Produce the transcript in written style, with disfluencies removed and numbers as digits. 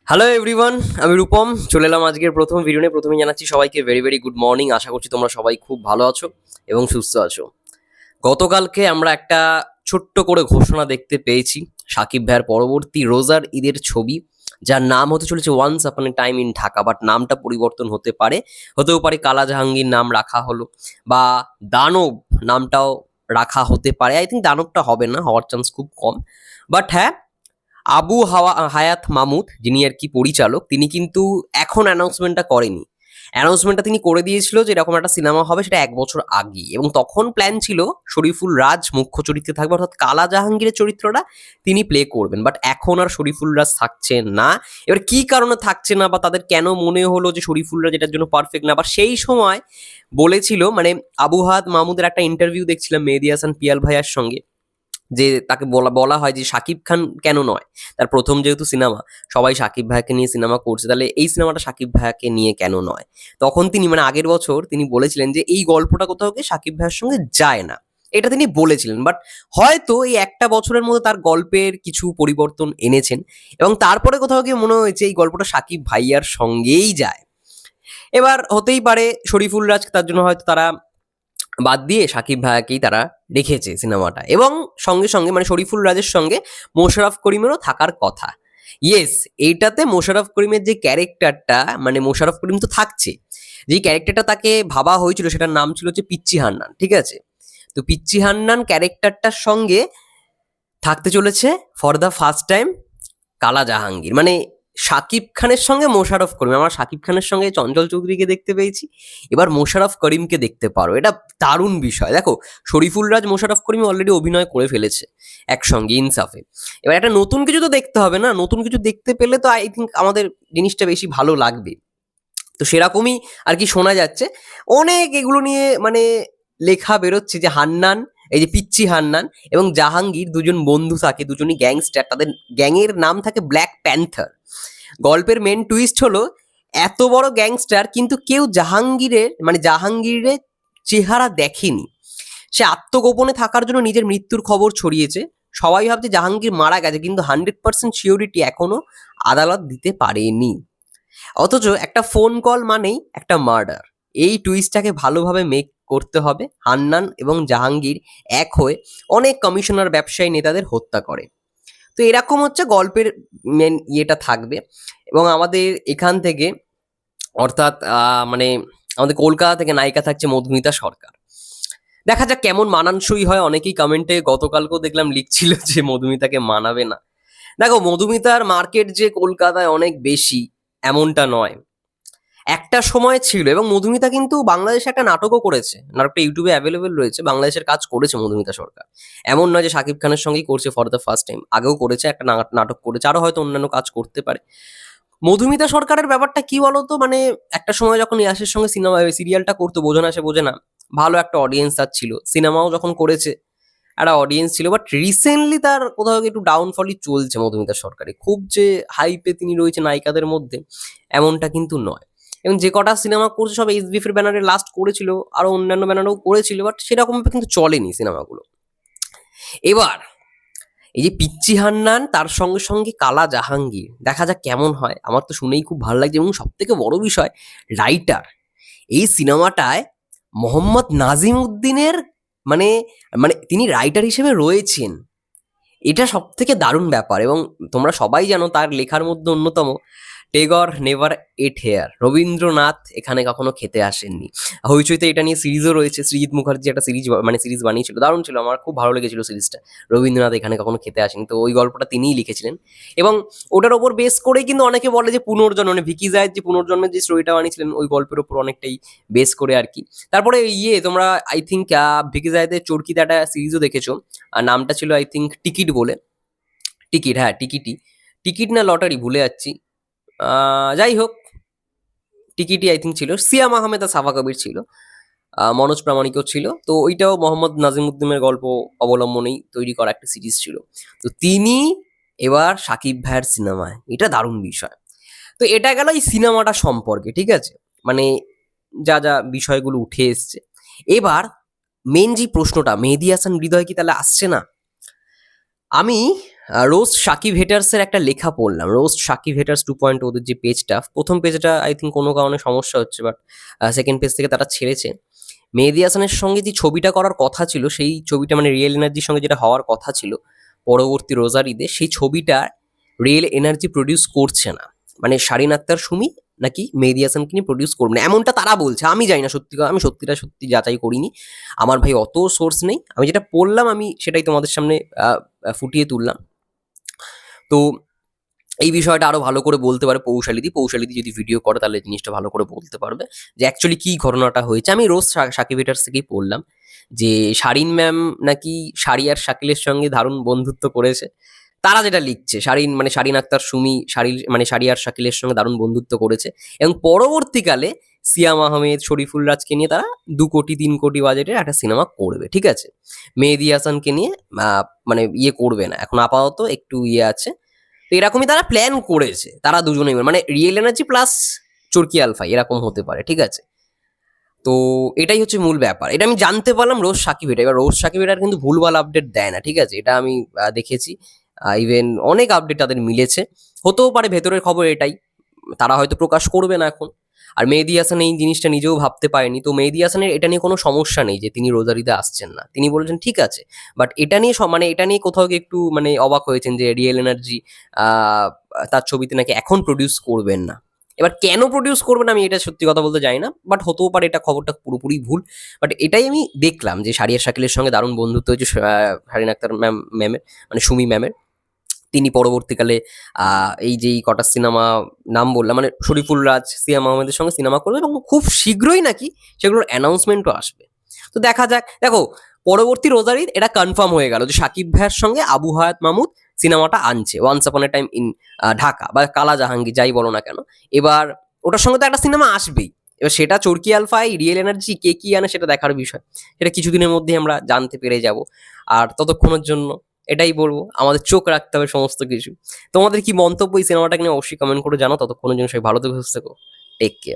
Hello everyone, আমি রূপম চলে এলাম আজকের প্রথম ভিডিও নিয়ে। প্রথমেই জানাচ্ছি সবাইকে ভেরি ভেরি গুড মর্নিং। আশা করছি তোমরা সবাই খুব ভালো আছো এবং সুস্থ আছো। গতকালকে আমরা একটা ছোট্ট করে ঘোষণা দেখতে পেয়েছি সাকিব ভাইয়ের পরবর্তী রোজার ঈদের ছবি, যার নাম হতে চলেছে once upon a time in Dhaka. But নামটা পরিবর্তন হতে পারে, হতেও পারে কালা জাহাঙ্গীর নাম রাখা হলো, বা দানব নামটাও রাখা হতে পারে। আই থিঙ্ক দানবটা হবে না, হওয়ার চান্স খুব কম। বাট হ্যাঁ, হায়াত মামুদ যিনি আর কি পরিচালক, তিনি কিন্তু এখন অ্যানাউন্সমেন্টটা করেনি। অ্যানাউন্সমেন্টটা তিনি করে দিয়েছিল যে এরকম একটা সিনেমা হবে, সেটা 1 বছর আগেই। এবং তখন প্ল্যান ছিল শরীফুল রাজ মুখ্য চরিত্রে থাকবে, অর্থাৎ কালা জাহাঙ্গীরের চরিত্রটা তিনি প্লে করবেন। বাট এখন আর শরীফুল রাজ থাকছে না। এবার কি কারণে থাকছে না, বা তাদের কেন মনে হলো যে শরীফুল রাজ এটার জন্য পারফেক্ট না, বা সেই সময় বলেছিল মানে আবু হায়াত মাহমুদের একটা ইন্টারভিউ দেখছিলাম মেহেদী হাসান পিয়াল ভাইয়ার সঙ্গে, যে তাকে বলা বলা হয় যে শাকিব খান কেন নয়, তার প্রথম যেহেতু সিনেমা, সবাই শাকিব ভাইয়াকে নিয়ে সিনেমা করছে, তাহলে এই সিনেমাটা শাকিব ভাইয়াকে নিয়ে কেন নয়। তখন তিনি মানে আগের বছর তিনি বলেছিলেন যে এই গল্পটা কোথাও গিয়ে শাকিব ভাইয়ের সঙ্গে যায় না, এটা তিনি বলেছিলেন। বাট হয়তো এই একটা বছরের মধ্যে তার গল্পের কিছু পরিবর্তন এনেছেন, এবং তারপরে কোথাও গিয়ে মনে হয়েছে এই গল্পটা শাকিব ভাইয়ার সঙ্গেই যায়। এবার হতেই পারে শরীফুল রাজ, তার জন্য হয়তো তারা বাদ দিয়ে সাকিব ভাইয়াকেই তারা রেখেছে সিনেমাটা। এবং সঙ্গে সঙ্গে মানে শরীফুল রাজের সঙ্গে মোশাররফ করিমেরও থাকার কথা। ইয়েস, এইটাতে মোশাররফ করিমের যে ক্যারেক্টারটা, মানে মোশাররফ করিম তো থাকছে, যেই ক্যারেক্টারটা তাকে ভাবা হয়েছিল সেটার নাম ছিল হচ্ছে পিচ্চি হান্নান, ঠিক আছে? তো পিচ্চি হান্নান ক্যারেক্টারটার সঙ্গে থাকতে চলেছে ফর দ্য ফার্স্ট টাইম কালা জাহাঙ্গীর, মানে শাকিব খানের সঙ্গে মোশাররফ করিম। আমরা শাকিব খানের সঙ্গে চঞ্চল চৌধুরীকে দেখতে পেয়েছি, এবার মোশাররফ করিমকে দেখতে পারো। এটা দারুণ বিষয়। দেখো, শরীফুল রাজ মোশাররফ করিম অলরেডি অভিনয় করে ফেলেছে একসঙ্গে ইনসাফে। এবার একটা নতুন কিছু তো দেখতে হবে না, নতুন কিছু দেখতে পেলে তো আই থিঙ্ক আমাদের জিনিসটা বেশি ভালো লাগবে। তো সেরকমই আর কি শোনা যাচ্ছে। অনেক এগুলো নিয়ে মানে লেখা বেরোচ্ছে যে হান্নান, এই যে পিচ্চি হান্নান এবং জাহাঙ্গীর দুজন বন্ধু থাকে, দুজনই গ্যাংস্টার, তাদের গ্যাংয়ের নাম থাকে ব্ল্যাক প্যান্থার। গল্পের মেন টুইস্ট হলো এত বড় গ্যাংস্টার কিন্তু কেউ জাহাঙ্গীরের চেহারা দেখেনি। সে আত্মগোপনে থাকার জন্য নিজের মৃত্যুর খবর ছড়িয়েছে। সবাই ভাবছে জাহাঙ্গীর মারা গেছে, কিন্তু 100% শিওরিটি এখনো আদালত দিতে পারেনি। অথচ একটা ফোন কল মানেই একটা মার্ডার। এই টুইস্টটাকে ভালোভাবে মেক করতে হবে। হান্নান এবং জাহাঙ্গীর এক হয়ে অনেক কমিশনার ব্যবসায়ী নেতাদের হত্যা করে। তো এরকম হচ্ছে গল্পের মেন ইয়েটা থাকবে। এবং আমাদের এখান থেকে, অর্থাৎ মানে আমাদের কলকাতা থেকে নায়িকা থাকছে মধুমিতা সরকার। দেখা যাক কেমন মানানসই হয়। অনেকেই কমেন্টে গতকালকেও দেখলাম লিখছিল যে মধুমিতাকে মানাবে না। দেখো, মধুমিতার মার্কেট যে কলকাতায় অনেক বেশি এমনটা নয়, একটা সময় ছিল। এবং মধুমিতা কিন্তু বাংলাদেশে একটা নাটকও করেছে, নাটকটা ইউটিউবে অ্যাভেলেবেল রয়েছে, বাংলাদেশের কাজ করেছে মধুমিতা সরকার। এমন নয় যে শাকিব খানের সঙ্গেই করছে ফর দ্য ফার্স্ট টাইম, আগেও করেছে, একটা নাটক করেছে, আরও হয়তো অন্যান্য কাজ করতে পারে। মধুমিতা সরকারের ব্যাপারটা কি বলতো, মানে একটা সময় যখন ইয়াসের সঙ্গে সিনেমা সিরিয়ালটা করতো বোঝে না সে বোঝে না, ভালো একটা অডিয়েন্স তার ছিল, সিনেমাও যখন করেছে একটা অডিয়েন্স ছিল। বাট রিসেন্টলি তার কোথাও একটু ডাউনফলই চলছে মধুমিতা সরকারে। খুব যে হাইপে তিনি রয়েছে নায়িকাদের মধ্যে এমনটা কিন্তু নয়। এবং যে কটা সিনেমা করছে সব এসবিএফ এর ব্যানারে লাস্ট করেছিল, আরো অন্যান্য ব্যানারেও করেছিল, বাট সেরকম কিন্তু চলেনি সিনেমাগুলো। এবার এই যে পিচ্চি হান্নান তার সঙ্গে সঙ্গে কালা জাহাঙ্গীর, দেখা যাক কেমন হয়। আমার তো শুনেই খুব ভালো লাগছে। এবং সব থেকে বড় বিষয়, রাইটার এই সিনেমাটায় মোহাম্মদ নাজিম উদ্দিনের, মানে মানে তিনি রাইটার হিসেবে রয়েছেন। এটা সব থেকে দারুণ ব্যাপার। এবং তোমরা সবাই জানো তার লেখার মধ্যে অন্যতম টেগর নেভার এট হেয়ার, রবীন্দ্রনাথ এখানে কখনো খেতে আসেননি। হইচইতে এটা নিয়ে সিরিজও রয়েছে, সৃজিত মুখার্জি একটা সিরিজ বানিয়েছিল, দারুণ ছিল, আমার খুব ভালো লেগেছিল সিরিজটা। রবীন্দ্রনাথ এখানে কখনো খেতে আসেনি, তো ওই গল্পটা তিনিই লিখেছিলেন। এবং ওটার ওপর বেস করেই কিন্তু অনেকে বলে যে পুনর্জন্ম, মানে ভিকি জায়েদ যে পুনর্জন্মের যে স্টোরিটা বানিয়েছিলেন ওই গল্পের ওপর অনেকটাই বেস করে আর কি। তারপরে তোমরা আই থিঙ্ক ভিকি জায়েদের চরকিতে একটা সিরিজও দেখেছো, আর নামটা ছিল আই থিঙ্ক টিকিট বলে। টিকিট, হ্যাঁ টিকিটই, টিকিট না লটারি ভুলে যাচ্ছি। যাই হোক, টিকিটই আই থিঙ্ক ছিল। সিয়াম আহমেদ আর সাফা কবির ছিল, মনোজ প্রামাণিকও ছিল। তো ওইটাও মোহাম্মদ নাজিমুদ্দিনের গল্প অবলম্বনেই তৈরি করা একটা সিরিজ ছিল। তো তিনি এবার সাকিব ভাইয়ের সিনেমায়, এটা দারুণ বিষয়। তো এটা গেল এই সিনেমাটা সম্পর্কে, ঠিক আছে? মানে যা যা বিষয়গুলো উঠে এসছে। এবার মেন যে প্রশ্নটা, মেহেদী হাসান হৃদয় কি তাহলে আসছে না? আমি রোস্ট সাকিব হেটার্সের একটা লেখা পড়লাম, রোস্ট সাকিব হেটার্স 2.0 ওদের যে পেজটা, প্রথম পেজটা আই থিঙ্ক কোনো কারণে সমস্যা হচ্ছে, বাট সেকেন্ড পেজ থেকে তারা ছেড়েছে। মেহেদী হাসানের সঙ্গে যে ছবিটা করার কথা ছিল, সেই ছবিটা মানে রিয়েল এনার্জির সঙ্গে যেটা হওয়ার কথা ছিল পরবর্তী রোজার ঈদে, সেই ছবিটা রিয়েল এনার্জি প্রডিউস করছে না। মানে শারিন আক্তার সুমি নাকি মেহেদী হাসানকে নিয়ে প্রডিউস করবে না, এমনটা তারা বলছে। আমি জানি না সত্যি, আমি সত্যি যাচাই করিনি, আমার ভাই অত সোর্স নেই। আমি যেটা পড়লাম আমি সেটাই তোমাদের সামনে ফুটিয়ে তুললাম। তো এই বিষয়টা আরো ভালো করে বলতে পারে পৌশালিদি যদি ভিডিও করে তাহলে জিনিসটা ভালো করে বলতে পারবে যে অ্যাকচুয়ালি কি ঘটনাটা হয়েছে। আমি রোজ সাকিব হেটার্স থেকেই পড়লাম যে শারিন ম্যাম নাকি শারি আর শাকিলের সঙ্গে দারুণ বন্ধুত্ব করেছে। তারা যেটা লিখছে, শারিন আক্তার সুমি শারি আর শাকিলের সঙ্গে দারুণ বন্ধুত্ব করেছে, এবং পরবর্তীকালে সিয়াম আহমেদ, শরীফুল রাজকে নিয়ে তারা 2 কোটি 3 কোটি বাজেটের একটা সিনেমা করবে, ঠিক আছে। মেহেদী হাসানকে নিয়ে মানে করবে না এখন, আপাতত একটু আছে। তো এরকমই তারা প্ল্যান করেছে, তারা দুজনেই মানে রিয়েল এনার্জি প্লাস চরকি আলফা এরকম হতে পারে, ঠিক আছে। তো এটাই হচ্ছে মূল ব্যাপার, এটা আমি জানতে পারলাম রোজ সাকিব এটা। এবার রোজ সাকিব এটার কিন্তু ভুলভাল আপডেট দেয় না, ঠিক আছে, এটা আমি দেখেছি। ইভেন অনেক আপডেট তাদের মিলেছে, হতেও পারে ভেতরের খবর এটাই, তারা হয়তো প্রকাশ করবে না এখন। আর মেহেদী হাসান এই জিনিসটা নিজেও ভাবতে পারেনি, তো মেহেদী হাসানের এটা নিয়ে কোনো সমস্যা নেই যে তিনি রোজারিতে আসছেন না, তিনি বলেছেন ঠিক আছে। বাট এটা নিয়ে এটা নিয়ে কোথাও গিয়ে একটু অবাক হয়েছেন যে রিয়েল এনার্জি তার ছবিতে নাকি এখন প্রডিউস করবেন না। এবার কেন প্রডিউস করবেন আমি এটা সত্যি কথা বলতে জানি না, বাট হতেও পারে এটা খবরটা পুরোপুরি ভুল। বাট এটাই আমি দেখলাম যে শারিয়ার শাকিলের সঙ্গে দারুণ বন্ধুত্ব হয়েছে শারিন আক্তার ম্যামের, মানে সুমি ম্যামের। তিনি পরবর্তীকালে এই যে কটা সিনেমা নাম বললাম, মানে শরীফুল রাজ, সিয়াম আহমেদের সঙ্গে সিনেমা করবে, এবং খুব শীঘ্রই নাকি সেগুলোর অ্যানাউন্সমেন্টও আসবে। তো দেখা যাক। দেখো, পরবর্তী রোজার ঈদ এটা কনফার্ম হয়ে গেল যে সাকিব ভাইয়ের সঙ্গে আবু হায়াত মাহমুদ সিনেমাটা আনছে, once upon a time in Dhaka বা কালা জাহাঙ্গীর যাই বলো না কেন। এবার ওটার সঙ্গে তো একটা সিনেমা আসবেই। এবার সেটা চরকি আলফাই রিয়েল এনার্জি কে কি আনে সেটা দেখার বিষয়, সেটা কিছুদিনের মধ্যে আমরা জানতে পেরে যাব। আর ততক্ষণের জন্য এটাই বলবো, আমাদের চোখ রাখতে হবে সমস্ত কিছু। তোমাদের কি মন্তব্য এই সিনেমাটাকে নিয়ে অবশ্যই কমেন্ট করে জানো। ততক্ষণের জন্য সবাই ভালো থেকো, সুস্থ থেকো, টেক কেয়ার।